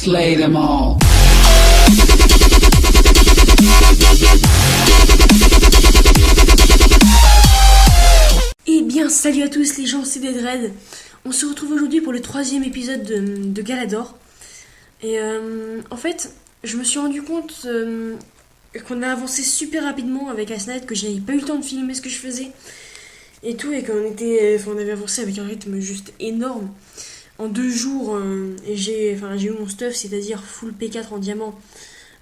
Slay them all. Eh bien, salut à tous les gens, c'est Deadred. On se retrouve aujourd'hui pour le 3e épisode de Galador. Et en fait, je me suis rendu compte qu'on a avancé super rapidement avec Asnet, que j'avais pas eu le temps de filmer ce que je faisais et tout, et on avait avancé avec un rythme juste énorme. En 2 jours, et j'ai eu mon stuff, c'est-à-dire full P4 en diamant,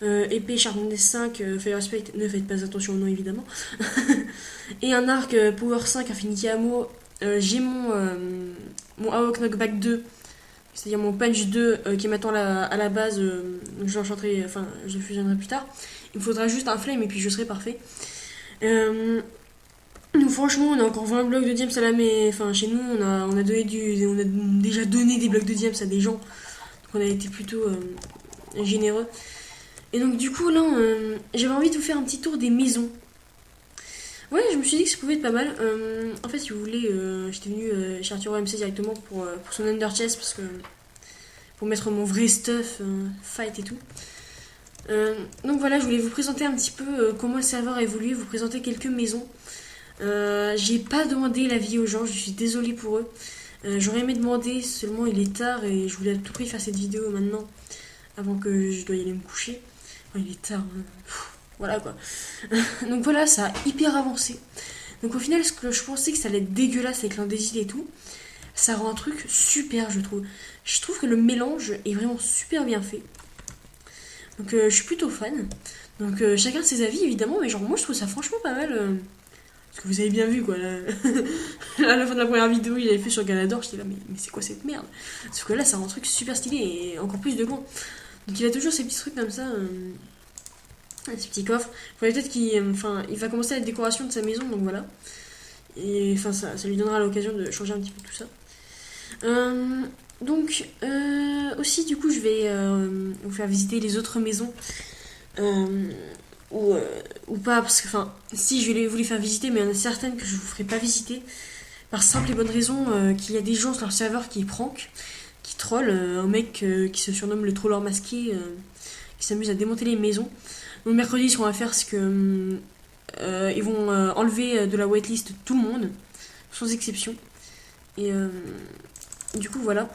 épée Sharpness 5, Fire Spect, ne faites pas attention au nom évidemment, et un arc Power 5 Infinity Ammo. J'ai mon AOC Knockback 2, c'est-à-dire mon Punch 2 qui m'attend à la base, je le fusionnerai plus tard. Il me faudra juste un flame et puis je serai parfait. Donc franchement, on a encore 20 blocs de diams à chez nous, on a déjà donné des blocs de diams à des gens. Donc on a été plutôt généreux. Et donc du coup là, j'avais envie de vous faire un petit tour des maisons. Ouais, je me suis dit que ça pouvait être pas mal. En fait, si vous voulez, j'étais venu chez Arthur MC directement pour son Under Chest, parce que pour mettre mon vrai stuff, fight et tout. Donc voilà, je voulais vous présenter un petit peu comment le serveur a évolué, vous présenter quelques maisons. J'ai pas demandé l'avis aux gens, je suis désolée pour eux. J'aurais aimé demander, seulement il est tard et je voulais à tout prix faire cette vidéo maintenant, avant que je dois y aller me coucher. Oh, il est tard, hein. Voilà quoi. Donc voilà, ça a hyper avancé. Donc au final, ce que je pensais que ça allait être dégueulasse avec l'indésile et tout, ça rend un truc super, je trouve. Je trouve que le mélange est vraiment super bien fait. Donc je suis plutôt fan. Donc chacun ses avis évidemment, mais genre moi je trouve ça franchement pas mal. Parce que vous avez bien vu quoi, là, à la fin de la première vidéo il avait fait sur Galador, j'étais là mais c'est quoi cette merde. Sauf que là ça rend un truc super stylé et encore plus de gants. Donc il a toujours ces petits trucs comme ça, ces petits coffres. Faudrait peut-être il va commencer la décoration de sa maison, donc voilà. Et enfin ça lui donnera l'occasion de changer un petit peu tout ça. Aussi du coup je vais vous faire visiter les autres maisons. Ou pas, parce que si je vais vous les faire visiter, mais il y en a certaines que je vous ferai pas visiter par simple et bonne raison qu'il y a des gens sur leur serveur qui prank, qui troll, un mec qui se surnomme le troller masqué, qui s'amuse à démonter les maisons. Donc mercredi, ce qu'on va faire, c'est que ils vont enlever de la whitelist tout le monde, sans exception, et du coup voilà,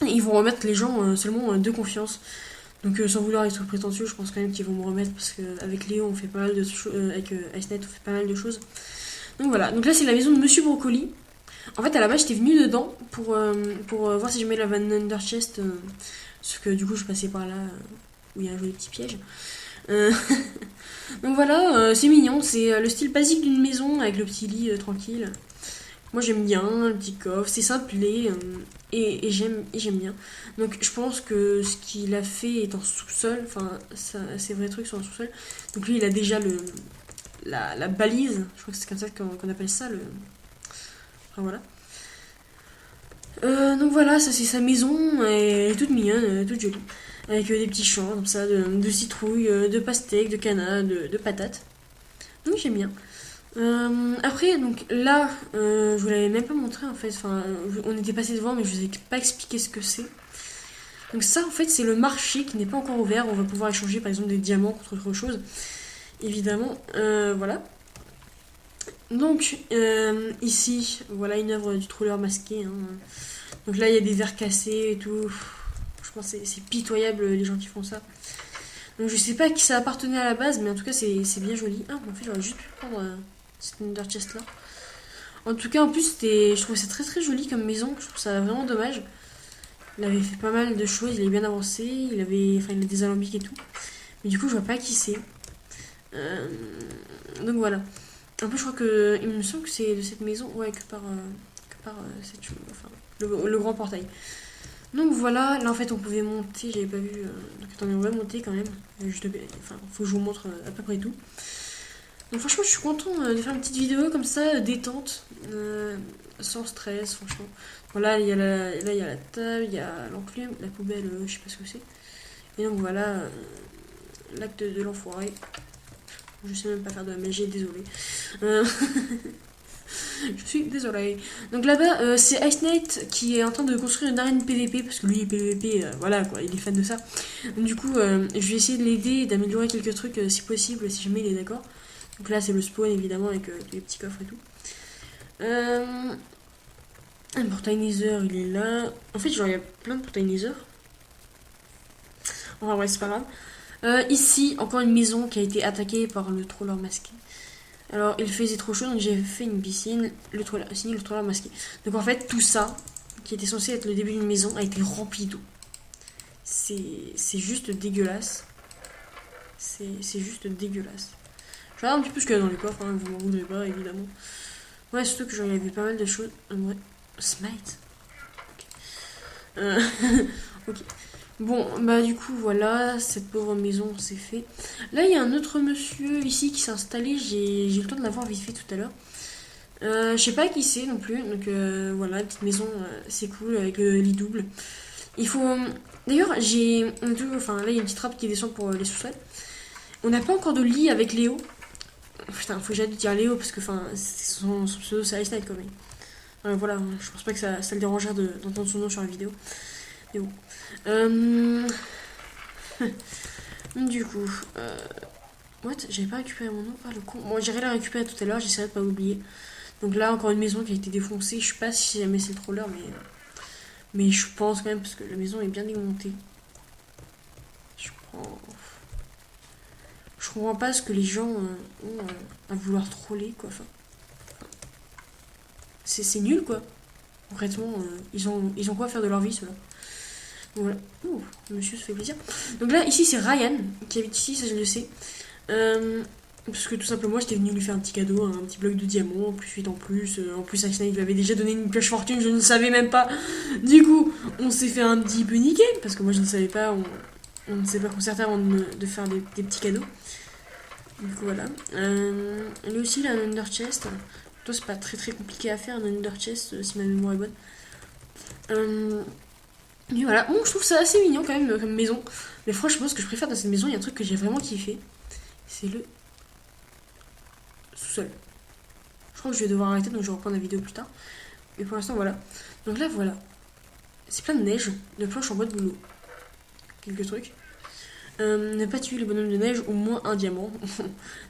ils vont remettre les gens seulement de confiance. Donc sans vouloir être prétentieux, je pense quand même qu'ils vont me remettre, parce qu'avec Léo on fait pas mal de choses, avec Icenet on fait pas mal de choses. Donc voilà, donc là c'est la maison de Monsieur Brocoli. En fait à la base j'étais venue dedans pour voir si je mets la Van Under Chest, parce que du coup je passais par là où il y a un joli petit piège. Donc voilà, c'est mignon, c'est le style basique d'une maison avec le petit lit tranquille. Moi j'aime bien le petit coffre, c'est simplé et j'aime bien. Donc je pense que ce qu'il a fait est en sous-sol, ses vrais trucs sont en sous-sol. Donc lui il a déjà la balise, je crois que c'est comme ça qu'on appelle ça. Enfin voilà. Donc voilà, ça c'est sa maison, elle est toute mignonne, toute jolie. Avec des petits champs comme ça, de citrouilles, de pastèques, de canards, de patates. Donc j'aime bien. Après, donc là, je vous l'avais même pas montré en fait. On était passé devant, mais je vous ai pas expliqué ce que c'est. Donc ça, en fait, c'est le marché qui n'est pas encore ouvert. On va pouvoir échanger, par exemple, des diamants contre autre chose. Évidemment, voilà. Donc ici, voilà une œuvre du troller masqué. Hein. Donc là, il y a des verres cassés et tout. Je pense que c'est pitoyable les gens qui font ça. Donc je sais pas à qui ça appartenait à la base, mais en tout cas, c'est bien joli. Ah, en fait, j'aurais juste pu prendre cette Under Chest là. En tout cas, en plus, je trouvais ça très très joli comme maison. Je trouve ça vraiment dommage. Il avait fait pas mal de choses, il est bien avancé, il a des alambics et tout. Mais du coup, je vois pas qui c'est. Donc voilà. Un peu, je crois que. Il me semble que c'est de cette maison, ouais, que par le grand portail. Donc voilà, là en fait on pouvait monter, j'avais pas vu. Donc attendez, on va monter quand même. Faut que je vous montre à peu près tout. Donc franchement, je suis content de faire une petite vidéo comme ça, détente, sans stress, franchement. Voilà, il y a la table, il y a l'enclume, la poubelle, je sais pas ce que c'est. Et donc voilà, l'acte de l'enfoiré. Je sais même pas faire de la magie, désolé. Je suis désolée. Donc là-bas, c'est Ice Knight qui est en train de construire une arène PVP parce que lui, PVP, voilà quoi, il est fan de ça. Donc, du coup, je vais essayer de l'aider et d'améliorer quelques trucs si possible, si jamais il est d'accord. Donc là, c'est le spawn évidemment avec les petits coffres et tout. Un portail Nether, il est là. En fait, genre, il y a plein de portails Nether. Enfin, ouais, c'est pas grave. Ici, encore une maison qui a été attaquée par le troller masqué. Alors, il faisait trop chaud, donc j'ai fait une piscine, signé le troller masqué. Donc en fait, tout ça, qui était censé être le début d'une maison, a été rempli d'eau. C'est juste dégueulasse. C'est juste dégueulasse. Je regarde un petit peu ce qu'il y a dans les coffres, hein, vous m'en voudrez pas, évidemment. Ouais, surtout que j'en avais pas mal de choses. Ouais. Smite. Ok. Ok. Bon, bah du coup, voilà, cette pauvre maison, c'est fait. Là, il y a un autre monsieur ici qui s'est installé, j'ai eu le temps de l'avoir vite fait tout à l'heure. Je sais pas qui c'est non plus, donc voilà, petite maison, c'est cool, avec le lit double. Il faut... D'ailleurs, enfin, là, il y a une petite trappe qui descend pour les sous-sols. On n'a pas encore de lit avec Léo. Putain, faut que j'aille dire Léo, parce que, enfin, son pseudo, c'est Ice Knight quand même. Voilà, je pense pas que ça le dérangera d'entendre son nom sur la vidéo. Mais bon. Du coup, what? J'avais pas récupéré mon nom. Ah, le con. Bon, j'irai la récupérer tout à l'heure, j'essaierai de pas oublier. Donc là, encore une maison qui a été défoncée. Je sais pas si jamais c'est le troller, mais je pense quand même, parce que la maison est bien démontée. Je comprends pas ce que les gens ont à vouloir troller, quoi. Enfin, c'est nul, quoi. Concrètement, ils ont quoi à faire de leur vie, ceux-là. Voilà. Ouh, monsieur se fait plaisir. Donc là, ici, c'est Ryan qui habite ici, ça je le sais. Parce que tout simplement, j'étais venu lui faire un petit cadeau, un petit bloc de diamant, plus 8 en plus. En plus, Axel il lui avait déjà donné une pioche fortune, je ne savais même pas. Du coup, on s'est fait un petit peu niquer, parce que moi je ne savais pas, on ne s'est pas concerté avant de faire des petits cadeaux. Du coup, voilà. Lui aussi, il a un under chest. Toi, c'est pas très très compliqué à faire, un under chest, si ma mémoire est bonne. Et voilà, bon, je trouve ça assez mignon quand même comme maison. Mais franchement, ce que je préfère dans cette maison, il y a un truc que j'ai vraiment kiffé. C'est le sous-sol. Je crois que je vais devoir arrêter, donc je vais reprendre la vidéo plus tard. Mais pour l'instant, voilà. Donc là, voilà. C'est plein de neige, de planches en bois de boulot. Quelques trucs. Ne pas tuer les bonhommes de neige, au moins un diamant.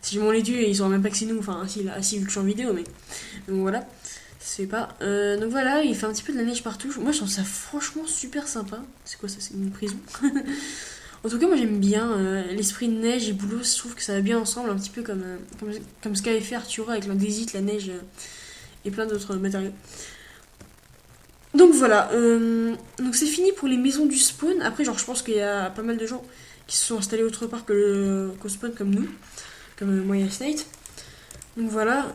Si je m'en les tue, ils sauront même pas que c'est nous. Enfin, si, là, si, vu que je suis en vidéo, mais. Donc voilà. Ça se fait pas. Donc voilà, il fait un petit peu de la neige partout. Moi, je trouve ça franchement super sympa. C'est quoi ça? C'est une prison. En tout cas, moi j'aime bien l'esprit de neige et boulot. Je trouve que ça va bien ensemble, un petit peu comme ce qu'avait fait Arturo avec l'andésite, la neige et plein d'autres matériaux. Donc voilà, donc c'est fini pour les maisons du spawn. Après, genre, je pense qu'il y a pas mal de gens qui se sont installés autre part qu'au spawn comme nous, comme moi et Snake. Donc voilà.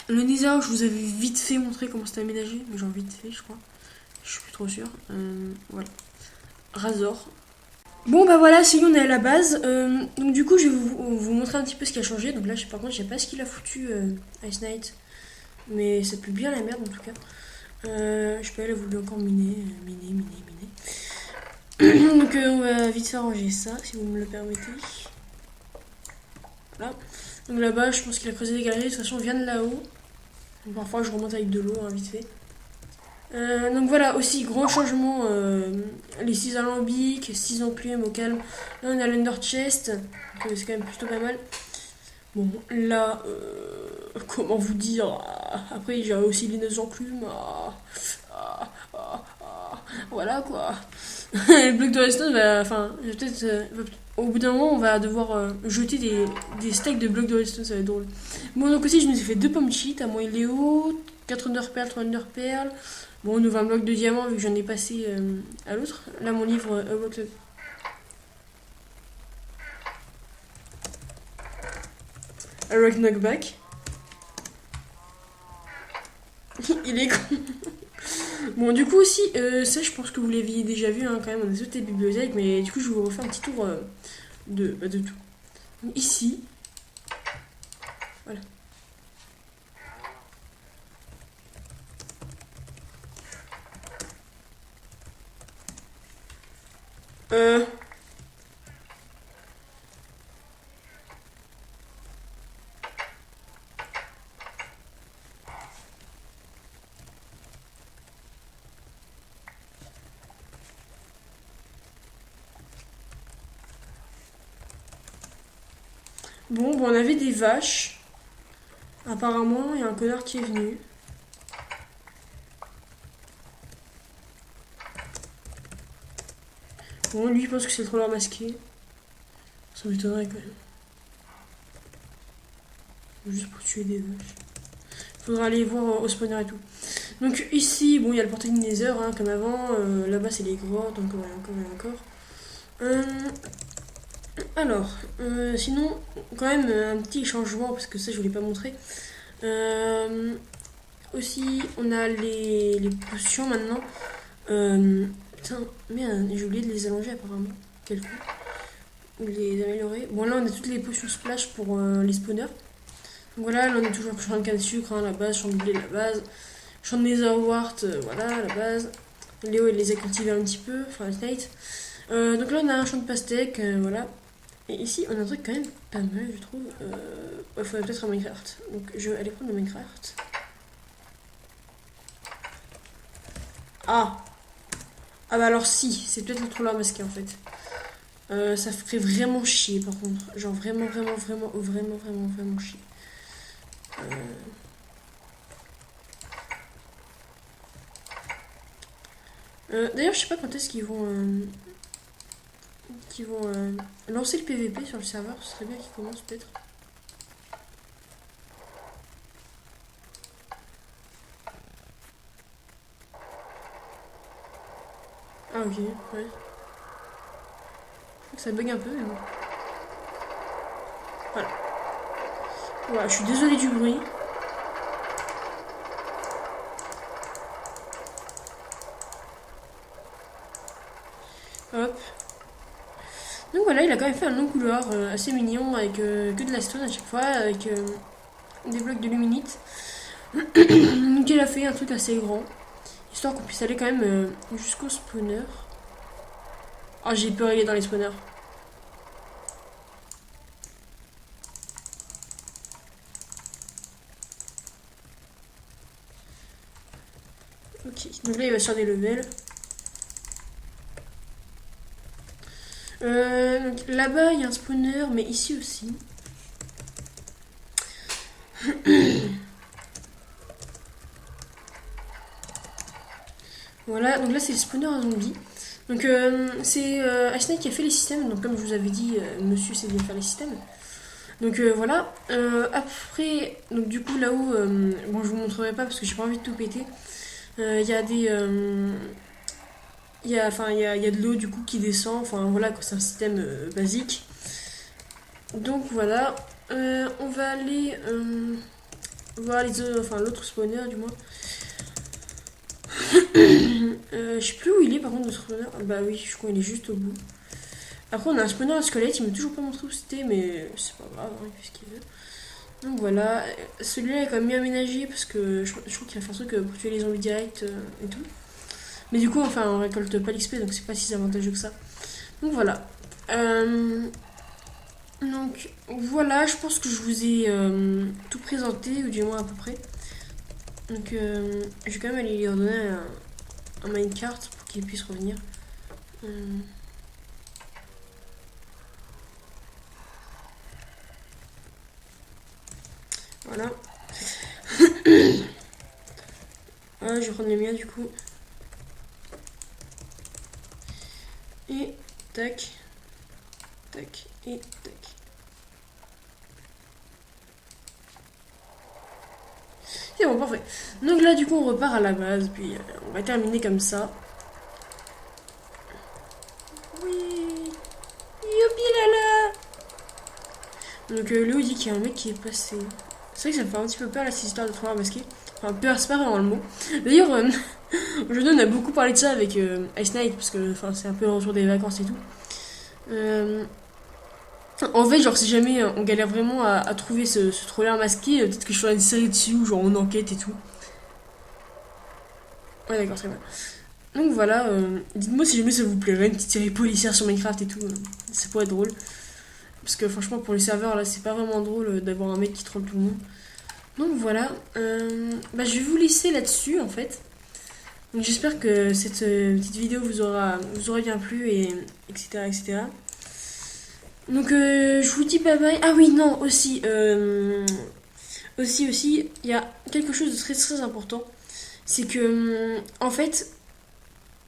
Le Nether, je vous avais vite fait montrer comment c'était aménagé, mais genre vite fait, je crois. Je suis plus trop sûre. Voilà. Razor. Bon bah voilà, c'est on est à la base. Donc du coup, je vais vous montrer un petit peu ce qui a changé. Donc là, par contre, je sais pas ce qu'il a foutu Ice Knight, mais ça pue bien la merde en tout cas. Je sais pas, elle a voulu encore miner. Donc on va vite faire ranger ça, si vous me le permettez. Voilà. Donc là-bas, je pense qu'il a creusé des galeries. De toute façon, on vient de là-haut. Parfois, je remonte avec de l'eau, hein, vite fait. Donc voilà, aussi gros changement, les 6 alambics, 6 enclumes au calme. Là on a l'under chest, donc c'est quand même plutôt pas mal. Bon, là, comment vous dire, après j'ai aussi les 9 enclumes. Voilà quoi. Les blocs de redstone, enfin, peut-être, au bout d'un moment, on va devoir jeter des stacks de blocs de redstone, ça va être drôle. Bon, donc aussi, je nous ai fait 2 pommes cheat, à moi et Léo, 4 under pearls, 3 under pearls. Bon, on ouvre un bloc de diamant vu que j'en ai passé à l'autre. Là, mon livre, A Rock Knockback. Il est con. Bon, du coup aussi, ça je pense que vous l'aviez déjà vu hein, quand même, on a toutes les bibliothèques, mais du coup je vais vous refaire un petit tour de tout. Donc, ici, voilà. Euh, Bon, on avait des vaches. Apparemment, il y a un connard qui est venu. Bon, lui, il pense que c'est le trolleur masqué. Ça m'étonnerait quand même. Juste pour tuer des vaches. Faudra aller voir au spawner et tout. Donc ici, bon, il y a le portail du Nether, hein, comme avant. Là-bas, c'est les grottes, donc encore et encore. Alors, sinon, quand même, un petit changement, parce que ça, je ne vous l'ai pas montré. Aussi, on a les potions maintenant. Putain, merde, j'ai oublié de les allonger apparemment. Quel coup. Ou de les améliorer. Bon, là, on a toutes les potions splash pour les spawners. Donc voilà, là, on est toujours champ de canne de sucre, hein, la base, champ de blé, la base. Champ de netherwart, voilà, la base. Léo, il les a cultivés un petit peu, enfin, Night. Donc là, on a un champ de pastèques, voilà. Et ici, on a un truc quand même pas mal, je trouve. Il faudrait peut-être un Minecraft. Donc, je vais aller prendre le Minecraft. Ah! Ah bah alors si, c'est peut-être le trolleur masqué en fait. Ça ferait vraiment chier par contre. Genre vraiment chier. D'ailleurs, je sais pas quand est-ce qu'ils vont lancer le PVP sur le serveur. Ce serait bien qu'ils commencent peut-être. Ah ok, ouais. Ça bug un peu, mais bon. Voilà. Voilà, je suis désolée du bruit. Hop. Donc voilà, il a quand même fait un long couloir assez mignon avec que de la stone à chaque fois, avec des blocs de luminite. Donc il a fait un truc assez grand, histoire qu'on puisse aller quand même jusqu'au spawner. Ah, j'ai peur, il est dans les spawners. Ok, donc là il va se faire des levels. Donc là-bas il y a un spawner, mais ici aussi. Voilà, donc là c'est le spawner à zombies. Donc c'est Ashnay qui a fait les systèmes, donc comme je vous avais dit, monsieur sait bien faire les systèmes. Donc voilà, après, donc du coup là-haut, bon je vous montrerai pas parce que j'ai pas envie de tout péter. Il y a des... il y a de l'eau du coup qui descend, enfin voilà, c'est un système basique. Donc voilà, on va aller voir l'autre spawner du moins. Je sais plus où il est par contre notre spawner. Bah oui, je crois qu'il est juste au bout. Après on a un spawner à squelette, il m'a toujours pas montré où c'était, mais c'est pas grave, hein, il fait ce qu'il veut. Donc voilà, celui-là est quand même bien aménagé parce que je trouve qu'il a fait un truc pour tuer les zombies direct et tout. Mais du coup, enfin, on récolte pas l'XP, donc c'est pas si avantageux que ça. Donc voilà. Donc voilà, je pense que je vous ai tout présenté, ou du moins à peu près. Donc je vais quand même aller lui redonner un minecart pour qu'il puisse revenir. Voilà. Voilà, je vais prendre les miens du coup. Et tac, tac, et tac. C'est bon, parfait. Donc là, du coup, on repart à la base, puis on va terminer comme ça. Oui, youpi là là. Donc Léo dit qu'il y a un mec qui est passé. C'est vrai que ça me fait un petit peu peur là, cette histoire de trolleur masqué. Enfin, peur, c'est pas vraiment le mot. D'ailleurs, aujourd'hui, on a beaucoup parlé de ça avec Ice Knight, parce que c'est un peu le retour des vacances et tout. En fait, genre, si jamais on galère vraiment à trouver ce trolleur masqué, peut-être que je ferai une série dessus, ou genre on enquête et tout. Ouais, d'accord, très bien. Donc voilà, dites-moi si jamais ça vous plairait, une petite série policière sur Minecraft et tout. Ça pourrait être drôle. Parce que franchement, pour les serveurs, là, c'est pas vraiment drôle d'avoir un mec qui troll tout le monde. Donc voilà, je vais vous laisser là-dessus en fait. Donc j'espère que cette petite vidéo vous aura bien plu, et etc. etc. Donc je vous dis bye bye. Ah oui, non, aussi, aussi, il y a quelque chose de très très important. C'est que, en fait,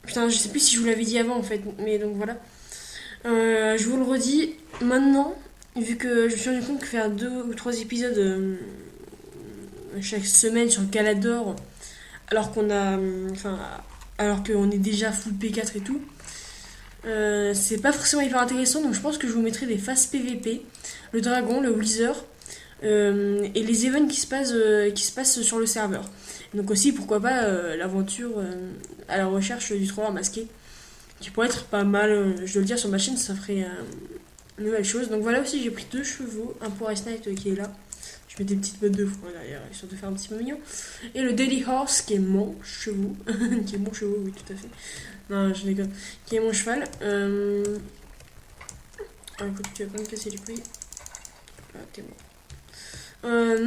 putain, je sais plus si je vous l'avais dit avant en fait, mais donc voilà. Je vous le redis, maintenant, vu que je me suis rendu compte que faire 2 ou 3 épisodes chaque semaine sur Galador, alors qu'on a. Enfin, alors qu'on est déjà full P4 et tout, c'est pas forcément hyper intéressant, donc je pense que je vous mettrai des phases PVP, le dragon, le Wither, et les events qui se passent sur le serveur. Donc aussi, pourquoi pas, l'aventure à la recherche du trolleur masqué, qui pourrait être pas mal, je dois le dire sur ma chaîne, ça ferait une nouvelle chose. Donc voilà aussi, j'ai pris 2 chevaux, un pour Ice Knight qui est là. Je mets des petites bottes de foin derrière, histoire de faire un petit peu mignon. Et le Daily Horse qui est mon chevaux, qui est mon chevaux, oui tout à fait. Non, je déconne. Qui est mon cheval. Ah, écoute, tu vas pas me casser les couilles. Ah, t'es bon.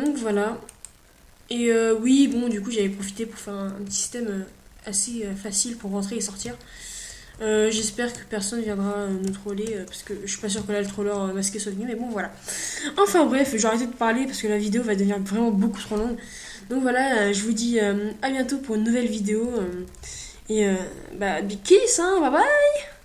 Donc voilà. Et oui, bon, du coup, j'avais profité pour faire un petit système assez facile pour rentrer et sortir. J'espère que personne viendra nous troller parce que je suis pas sûre que là le troller masqué soit venu, mais bon voilà. Enfin bref, j'ai arrêté de parler parce que la vidéo va devenir vraiment beaucoup trop longue. Donc voilà, je vous dis à bientôt pour une nouvelle vidéo. Et bah, big kiss, hein, bye bye!